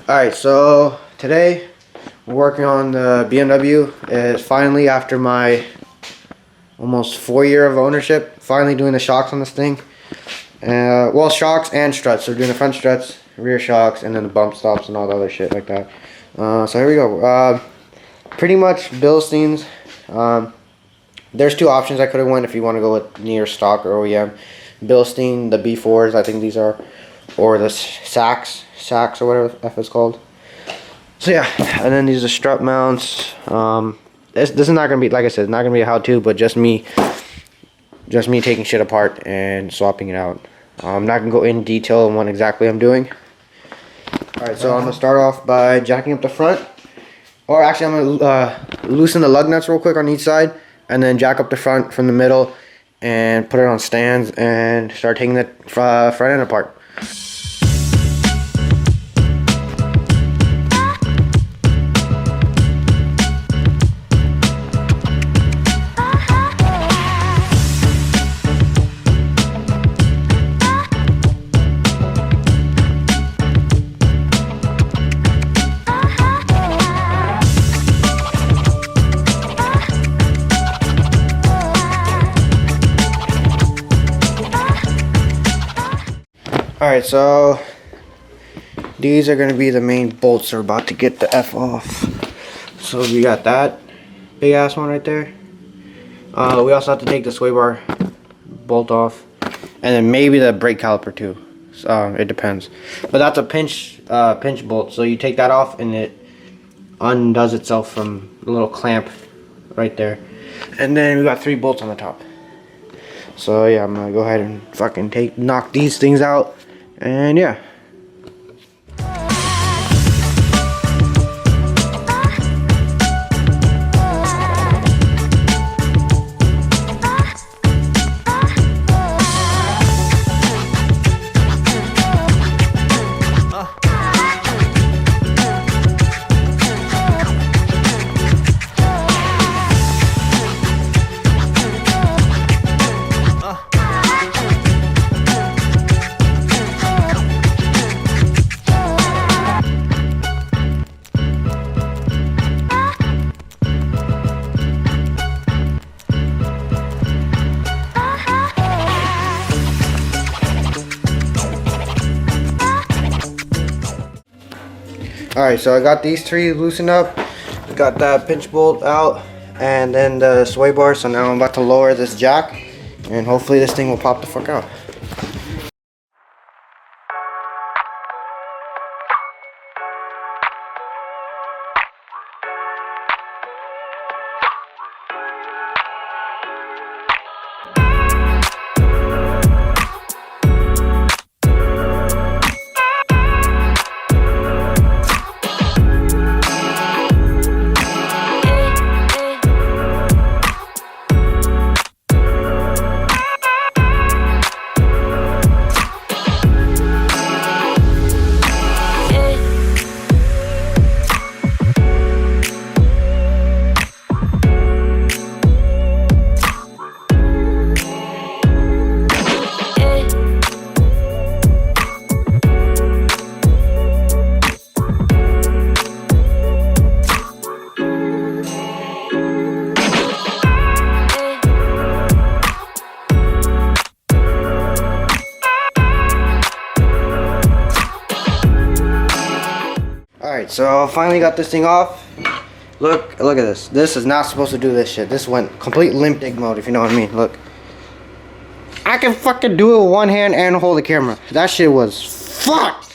Alright, so today we're working on the BMW. It's finally, after my almost 4 year of ownership, finally doing the shocks on this thing. Well, shocks and struts. So we're doing the front struts, rear shocks, and then the bump stops and all the other shit like that. So here we go. Pretty much Bilsteins. There's two options I could have went if you want to go with near stock or OEM. Bilstein, the B4s, I think these are, or the Sax or whatever the F it's called. So yeah, and then these are strut mounts. This is not gonna be, like I said, not gonna be a how-to, but just me taking shit apart and swapping it out. I'm not gonna go in detail on what exactly I'm doing. All right, so I'm gonna start off by jacking up the front, or actually I'm gonna loosen the lug nuts real quick on each side, and then jack up the front from the middle and put it on stands and start taking the front end apart. Alright, so these are going to be the main bolts that are about to get the F off. So we got that big ass one right there. We also have to take the sway bar bolt off, and then maybe the brake caliper too. It depends. But that's a pinch bolt, so you take that off and it undoes itself from the little clamp right there. And then we got 3 bolts on the top. So yeah, I'm gonna go ahead and fucking knock these things out. And yeah. Alright, so I got these 3 loosened up. Got that pinch bolt out, and then the sway bar. So now I'm about to lower this jack, and hopefully this thing will pop the fuck out. Alright, so I finally got this thing off. Look at this. This is not supposed to do this shit. This went complete limp dick mode, if you know what I mean. Look. I can fucking do it with one hand and hold the camera. That shit was fucked.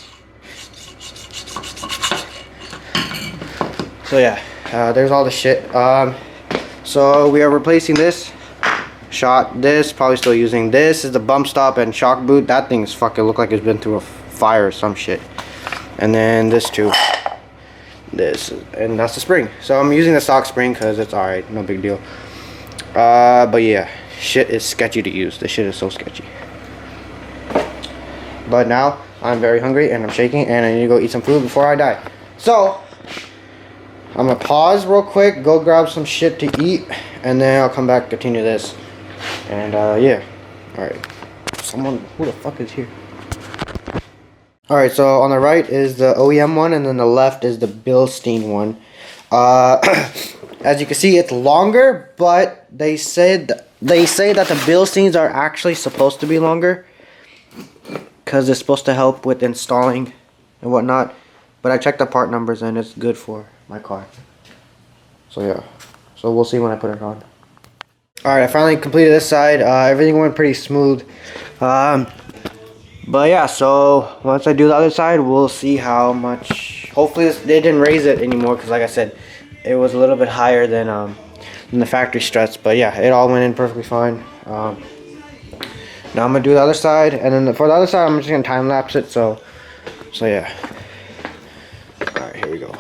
So yeah, there's all the shit. So we are replacing this shot. This, probably still using this, is the bump stop and shock boot. That thing's fucking look like it's been through a fire or some shit. And then this too. And that's the spring. So I'm using the stock spring because it's alright, no big deal. But yeah, shit is sketchy to use. This shit is so sketchy. But now I'm very hungry and I'm shaking and I need to go eat some food before I die. So I'm gonna pause real quick, go grab some shit to eat, and then I'll come back, continue this. And yeah. Alright. Someone, who the fuck is here? Alright, so on the right is the OEM one, and then the left is the Bilstein one. As you can see, it's longer, but they say that the Bilsteins are actually supposed to be longer because it's supposed to help with installing and whatnot. But I checked the part numbers and it's good for my car. So yeah, so we'll see when I put it on. Alright, I finally completed this side. Everything went pretty smooth. But yeah, so once I do the other side, we'll see how much. Hopefully they didn't raise it anymore, because like I said, it was a little bit higher than the factory struts. But yeah, it all went in perfectly fine. Now I'm gonna do the other side, and then for the other side, I'm just gonna time lapse it. So yeah. All right, here we go.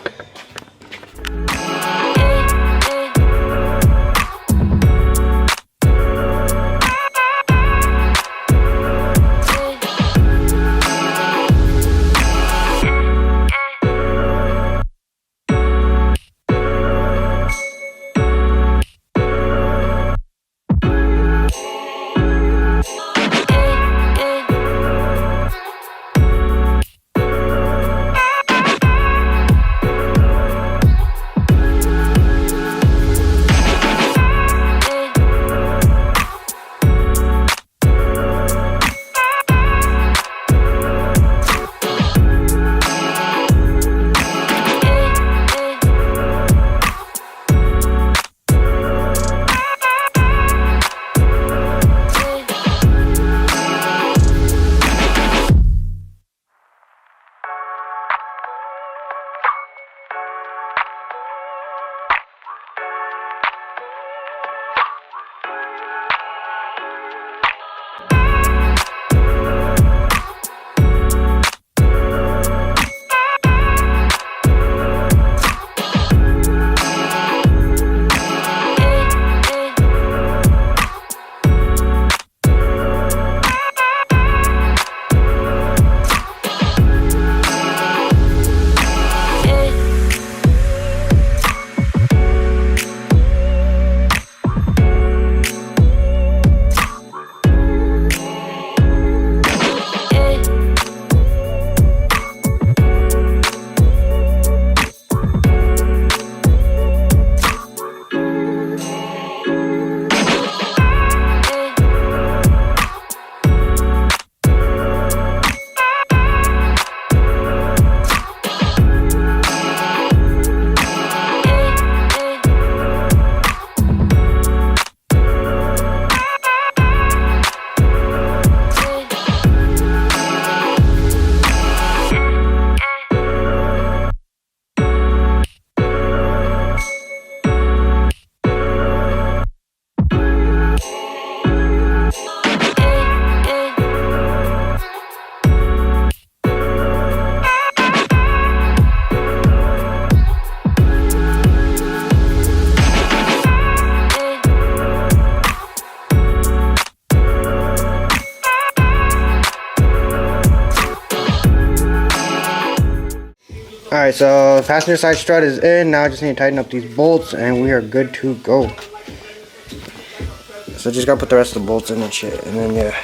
Alright, so passenger side strut is in. Now I just need to tighten up these bolts and we are good to go. So just gotta put the rest of the bolts in and shit, and then yeah.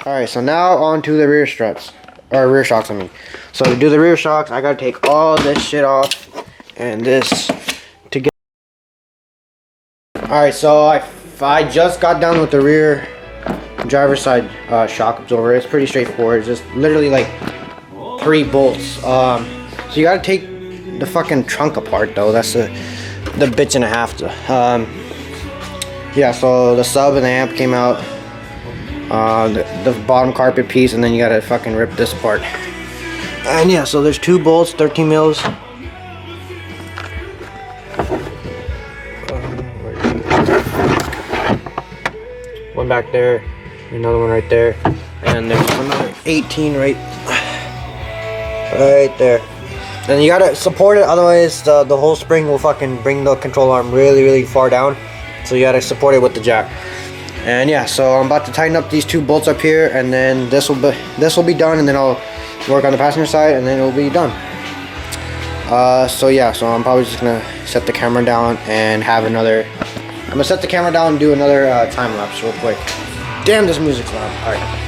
Alright, so now on to the rear struts. Or rear shocks, I mean. So to do the rear shocks, I gotta take all this shit off. And this to get... Alright, so I just got done with the rear driver's side shock absorber. It's pretty straightforward. It's just literally like 3 bolts. So you gotta take the fucking trunk apart though. That's the bitch and a half. Yeah, so the sub and the amp came out. The bottom carpet piece, and then you gotta fucking rip this apart. And yeah, so there's 2 bolts, 13 mils. One back there, another one right there, and there's another 18 right there. And you gotta support it, otherwise the whole spring will fucking bring the control arm really far down. So you gotta support it with the jack. And yeah, so I'm about to tighten up these 2 bolts up here, and then this will be done, and then I'll work on the passenger side, and then it'll be done. So yeah, so I'm probably just gonna set the camera down and have another. I'm gonna set the camera down and do another time lapse real quick. Damn, this music's loud. All right.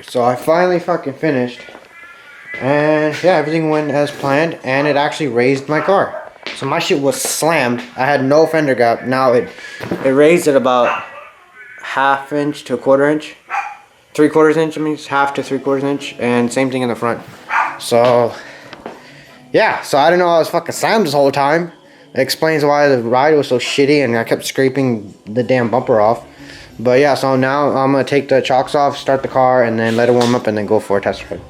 So I finally fucking finished, and yeah, everything went as planned, and it actually raised my car. So my shit was slammed. I had no fender gap. Now it raised at about 1/2 inch to 1/4 inch, 3/4 inch. I mean, it's 1/2 to 3/4 inch, and same thing in the front. So yeah, so I didn't know I was fucking slammed this whole time. It explains why the ride was so shitty, and I kept scraping the damn bumper off. But yeah, so now I'm gonna take the chocks off, start the car, and then let it warm up, and then go for a test ride.